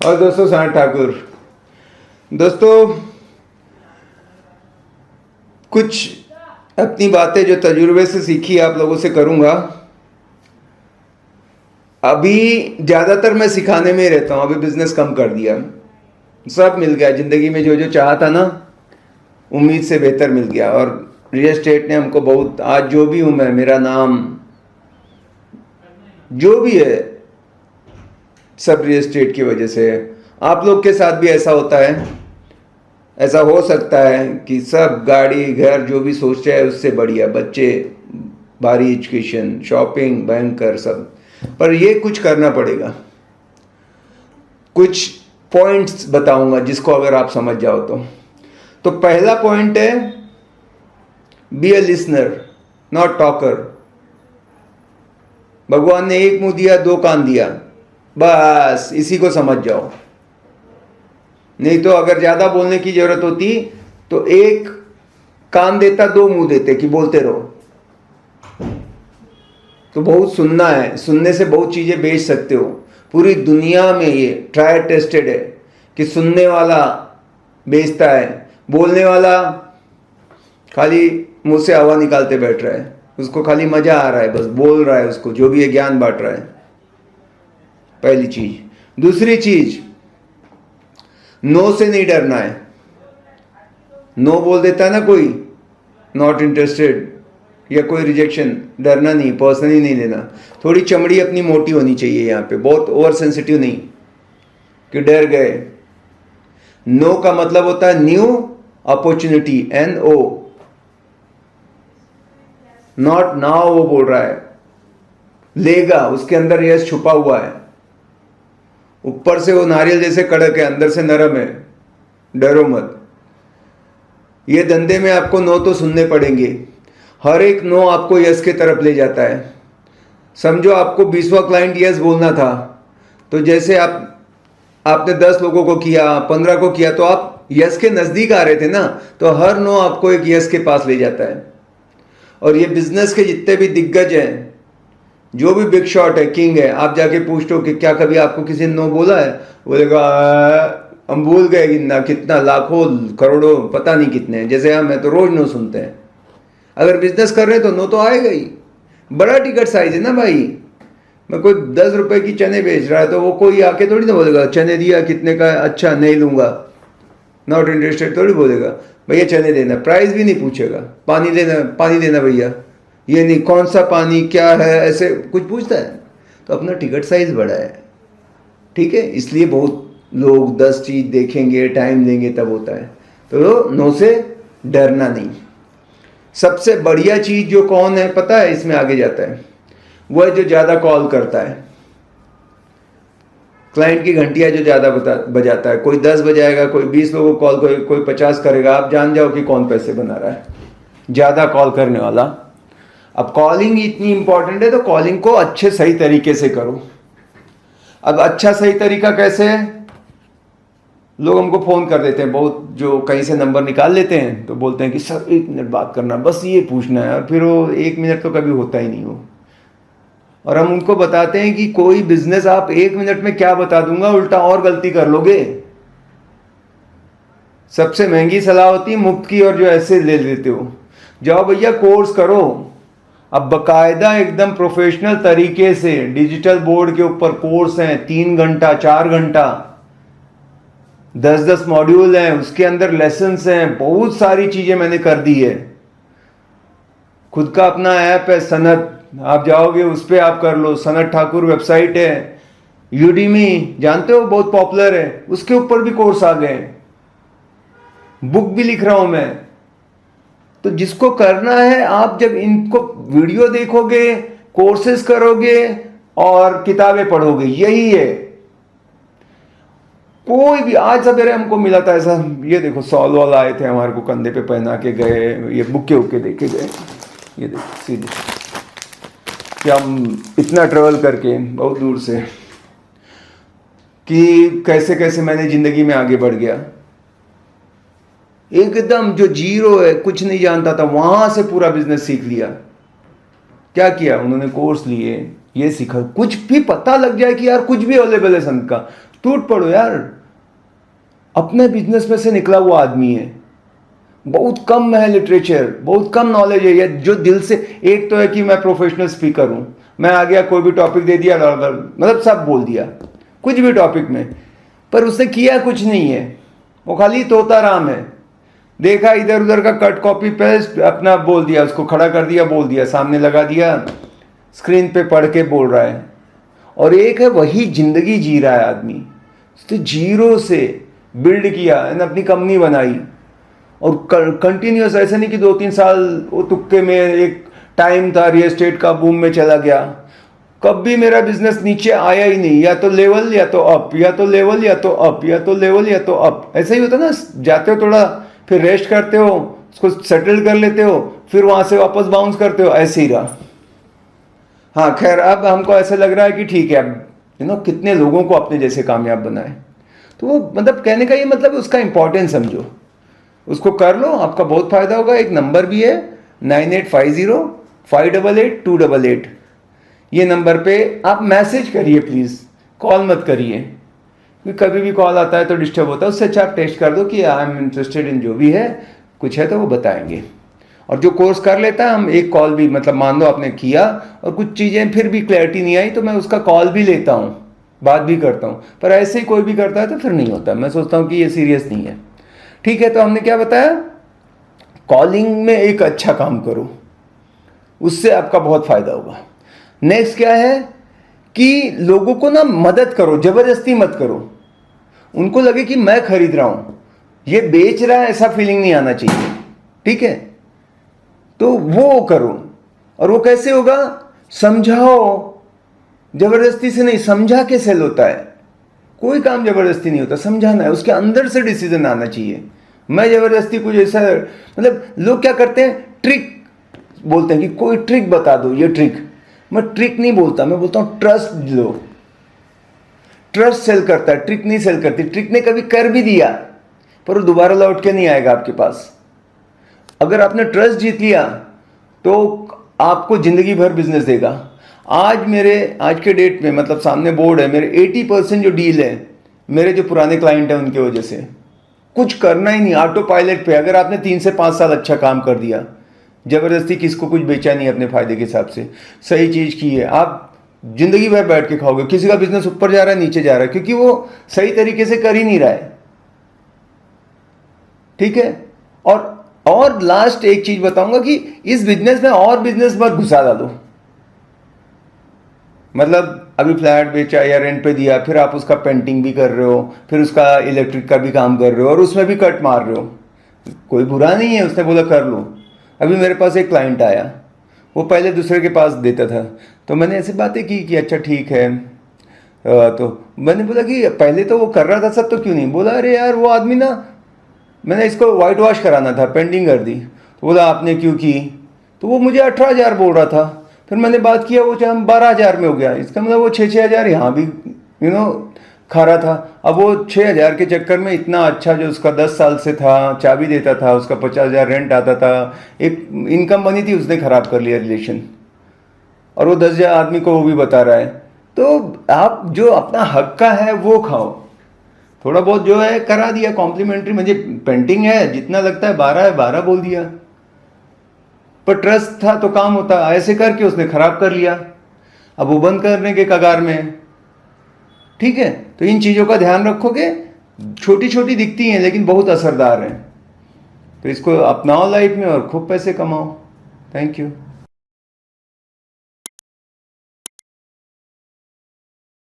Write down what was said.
और दोस्तों सनत ठाकुर। दोस्तों कुछ अपनी बातें जो तजुर्बे से सीखी आप लोगों से करूँगा। अभी ज़्यादातर मैं सिखाने में ही रहता हूँ। अभी बिज़नेस कम कर दिया, सब मिल गया ज़िंदगी में, जो जो चाहा था ना उम्मीद से बेहतर मिल गया। और रियल एस्टेट ने हमको बहुत, आज जो भी हूँ मैं, मेरा नाम जो भी है सब रियल एस्टेट की वजह से है। आप लोग के साथ भी ऐसा होता है, ऐसा हो सकता है कि सब गाड़ी घर जो भी सोचते हैं उससे बढ़िया, बच्चे, भारी एजुकेशन, शॉपिंग, बैंकर, सब, पर ये कुछ करना पड़ेगा। कुछ पॉइंट्स बताऊंगा जिसको अगर आप समझ जाओ तो पहला पॉइंट है be a listener not talker. भगवान ने एक मुंह दिया दो कान दिया, बस इसी को समझ जाओ। नहीं तो अगर ज्यादा बोलने की जरूरत होती तो एक कान देता दो मुंह देते कि बोलते रहो। तो बहुत सुनना है, सुनने से बहुत चीजें बेच सकते हो। पूरी दुनिया में ये ट्राई टेस्टेड है कि सुनने वाला बेचता है, बोलने वाला खाली मुंह से हवा निकालते बैठ रहा है, उसको खाली मजा आ रहा है, बस बोल रहा है, उसको जो भी है ज्ञान बांट रहा है। पहली चीज। दूसरी चीज, नो से नहीं डरना है। नो बोल देता है ना कोई, नॉट इंटरेस्टेड या कोई रिजेक्शन, डरना नहीं, पर्सनली नहीं लेना। थोड़ी चमड़ी अपनी मोटी होनी चाहिए यहाँ पे, बहुत ओवर सेंसिटिव नहीं कि डर गए। नो का मतलब होता है new opportunity, NO, not now. वो बोल रहा है लेगा, उसके अंदर यश छुपा हुआ है। ऊपर से वो नारियल जैसे कड़क है, अंदर से नरम है, डरो मत। ये धंधे में आपको नो तो सुनने पड़ेंगे। हर एक नो आपको यस के तरफ ले जाता है। समझो आपको 20वां क्लाइंट यस बोलना था, तो जैसे आपने 10 लोगों को किया, 15 को किया, तो आप यस के नजदीक आ रहे थे ना, तो हर नो आपको एक यस के पास ले जाता है। और ये बिजनेस के जितने भी दिग्गज हैं, जो भी बिग शॉट है, किंग है, आप जाके पूछो कि क्या कभी आपको किसी ने नो बोला है? बोलेगा हम भूल गए गिनना, कितना, लाखों करोड़ों पता नहीं कितने हैं। जैसे हम, मैं तो रोज नो सुनते हैं। अगर बिजनेस कर रहे हैं तो नो तो आएगा ही। बड़ा टिकट साइज है ना भाई। मैं कोई 10 रुपए की चने बेच रहा है तो वो कोई आके थोड़ी ना बोलेगा चने दिया कितने का, अच्छा नहीं लूंगा, नॉट इंटरेस्टेड थोड़ी बोलेगा। भैया चने देना, प्राइस भी नहीं पूछेगा। पानी देना भैया, ये नहीं, कौन सा पानी, क्या है, ऐसे कुछ पूछता है। तो अपना टिकट साइज बड़ा है, ठीक है, इसलिए बहुत लोग 10 चीज देखेंगे, टाइम देंगे, तब होता है। तो नो से डरना नहीं। सबसे बढ़िया चीज जो कौन है पता है, इसमें आगे जाता है, वो है जो ज्यादा कॉल करता है। क्लाइंट की घंटियां जो ज्यादा बजाता है। कोई 10 बजाएगा, कोई 20 लोगों को कॉल करेगा, कोई 50 करेगा। आप जान जाओ कि कौन पैसे बना रहा है, ज्यादा कॉल करने वाला। अब कॉलिंग इतनी इंपॉर्टेंट है तो कॉलिंग को अच्छे सही तरीके से करो। अब अच्छा सही तरीका कैसे है? लोग हमको फोन कर देते हैं, बहुत जो कहीं से नंबर निकाल लेते हैं, तो बोलते हैं कि सर 1 मिनट बात करना, बस ये पूछना है। और फिर वो 1 मिनट तो कभी होता ही नहीं हो। और हम उनको बताते हैं कि कोई बिजनेस आप 1 मिनट में क्या बता दूंगा, उल्टा और गलती कर लोगे। सबसे महंगी सलाह होती है मुफ्त की, और जो ऐसे ले लेते हो। जाओ भैया कोर्स करो। अब बकायदा एकदम प्रोफेशनल तरीके से डिजिटल बोर्ड के ऊपर कोर्स हैं, 3 घंटा 4 घंटा, 10-10 मॉड्यूल हैं, उसके अंदर लेसन्स हैं, बहुत सारी चीजें मैंने कर दी है। खुद का अपना ऐप है सनत, आप जाओगे उस पर आप कर लो। सनत ठाकुर वेबसाइट है। यूडीमी जानते हो, बहुत पॉपुलर है, उसके ऊपर भी कोर्स आ गए। बुक भी लिख रहा हूं मैं। तो जिसको करना है, आप जब इनको वीडियो देखोगे, कोर्सेज करोगे और किताबें पढ़ोगे, यही है। कोई भी, आज सवेरे हमको मिला था ऐसा, ये देखो सॉल वॉल आए थे हमारे को, कंधे पे पहना के गए, ये बुके उके देके गए। ये देखो सीधे कि हम इतना ट्रेवल करके बहुत दूर से, कि कैसे कैसे मैंने जिंदगी में आगे बढ़ गया। एकदम जो जीरो है, कुछ नहीं जानता था, वहां से पूरा बिजनेस सीख लिया। क्या किया उन्होंने? कोर्स लिए, ये सीखा, कुछ भी पता लग जाए कि यार कुछ भी अवेलेबल है संत का, टूट पड़ो यार। अपने बिजनेस में से निकला हुआ आदमी है, बहुत कम है लिटरेचर, बहुत कम नॉलेज है, या जो दिल से, एक तो है कि मैं प्रोफेशनल स्पीकर हूं, मैं आ गया कोई भी टॉपिक दे दिया, मतलब सब बोल दिया कुछ भी टॉपिक में, पर उसने किया कुछ नहीं है, वो खाली तोता राम है। देखा इधर उधर का कट कॉपी पेस्ट अपना बोल दिया, उसको खड़ा कर दिया, बोल दिया, सामने लगा दिया, स्क्रीन पे पढ़ के बोल रहा है। और एक है वही जिंदगी जी रहा है आदमी, तो जीरो से बिल्ड किया एंड अपनी कंपनी बनाई, और कंटिन्यूस, ऐसा नहीं कि 2-3 साल वो तुक्के में, एक टाइम था रियल एस्टेट का बूम में चला गया, कभी मेरा बिजनेस नीचे आया ही नहीं, या तो लेवल या तो अप, या तो लेवल या तो अप, या तो लेवल या तो अप। ऐसा ही होता ना, जाते हो थोड़ा, फिर रेस्ट करते हो, उसको सेटल कर लेते हो, फिर वहां से वापस बाउंस करते हो, ऐसे ही रहा। हाँ खैर, अब हमको ऐसा लग रहा है कि ठीक है, अब कितने लोगों को अपने जैसे कामयाब बनाए। तो वो मतलब कहने का ये मतलब उसका इंपॉर्टेंस समझो, उसको कर लो, आपका बहुत फायदा होगा। एक नंबर भी है 9850-588-288, ये नंबर पे आप मैसेज करिए प्लीज़, कॉल मत करिए, क्योंकि कभी भी कॉल आता है तो डिस्टर्ब होता है। उससे अच्छा आप टेक्स्ट कर दो कि आई एम इंटरेस्टेड इन, जो भी है, कुछ है तो वो बताएंगे। और जो कोर्स कर लेता है, हम एक कॉल भी, मतलब मान लो आपने किया और कुछ चीज़ें फिर भी क्लैरिटी नहीं आई, तो मैं उसका कॉल भी लेता हूँ, बात भी करता हूँ। पर ऐसे ही कोई भी करता है तो फिर नहीं होता, मैं सोचता हूँ कि ये सीरियस नहीं है। ठीक है, तो हमने क्या बताया, कॉलिंग में एक अच्छा काम करो, उससे आपका बहुत फायदा होगा। नेक्स्ट क्या है कि लोगों को ना मदद करो, जबरदस्ती मत करो, उनको लगे कि मैं खरीद रहा हूं, ये बेच रहा है, ऐसा फीलिंग नहीं आना चाहिए। ठीक है, तो वो करो। और वो कैसे होगा, समझाओ, जबरदस्ती से नहीं, समझा के सेल होता है। कोई काम जबरदस्ती नहीं होता, समझाना है, उसके अंदर से डिसीजन आना चाहिए। मैं जबरदस्ती कुछ ऐसा, मतलब लोग क्या करते हैं, ट्रिक बोलते हैं कि कोई ट्रिक बता दो, ये ट्रिक। मैं ट्रिक नहीं बोलता, मैं बोलता हूं ट्रस्ट लो। ट्रस्ट सेल करता है, ट्रिक नहीं सेल करती। ट्रिक ने कभी कर भी दिया पर वो दोबारा लौट के नहीं आएगा आपके पास। अगर आपने ट्रस्ट जीत लिया तो आपको जिंदगी भर बिजनेस देगा। आज के डेट में, मतलब सामने बोर्ड है मेरे, 80% जो डील है मेरे जो पुराने क्लाइंट हैं उनके वजह से। कुछ करना ही नहीं, ऑटो पायलट पे। अगर आपने 3 से 5 साल अच्छा काम कर दिया, जबरदस्ती किसको कुछ बेचा नहीं अपने फायदे के हिसाब से, सही चीज की है, आप जिंदगी भर बैठ के खाओगे। किसी का बिजनेस ऊपर जा रहा है, नीचे जा रहा है, क्योंकि वो सही तरीके से कर ही नहीं रहा है। ठीक है, और लास्ट एक चीज बताऊंगा कि इस बिजनेस में और बिजनेस मत घुसा डालो। मतलब अभी फ्लैट बेचा या रेंट पे दिया, फिर आप उसका पेंटिंग भी कर रहे हो, फिर उसका इलेक्ट्रिक का भी काम कर रहे हो, और उसमें भी कट मार रहे हो। कोई बुरा नहीं है, उसने बोला कर लो। अभी मेरे पास एक क्लाइंट आया, वो पहले दूसरे के पास देता था, तो मैंने ऐसे बातें की कि अच्छा ठीक है। तो मैंने बोला कि पहले तो वो कर रहा था सब, तो क्यों नहीं? बोला अरे यार वो आदमी ना, मैंने इसको वाइट वॉश कराना था, पेंटिंग कर दी। तो बोला आपने क्यों की? तो वो मुझे 18,000 बोल रहा था। फिर मैंने बात किया, वो 12,000 में हो गया। इसका मतलब वो 6,000 यहाँ भी खा रहा था। अब वो 6,000 के चक्कर में इतना अच्छा, जो उसका 10 साल से था, चाबी देता था, उसका 50,000 रेंट आता था, एक इनकम बनी थी, उसने खराब कर लिया रिलेशन। और वो 10,000 आदमी को वो भी बता रहा है। तो आप जो अपना हक का है वो खाओ। थोड़ा बहुत जो है करा दिया कॉम्प्लीमेंट्री, मुझे पेंटिंग है, जितना लगता है 12 है 12 बोल दिया, पर ट्रस्ट था तो काम होता। ऐसे करके उसने खराब कर लिया, अब वो बंद करने के कगार में है। ठीक है, तो इन चीज़ों का ध्यान रखोगे। छोटी छोटी दिखती हैं लेकिन बहुत असरदार हैं, तो इसको अपनाओ लाइफ में और खूब पैसे कमाओ। Thank you.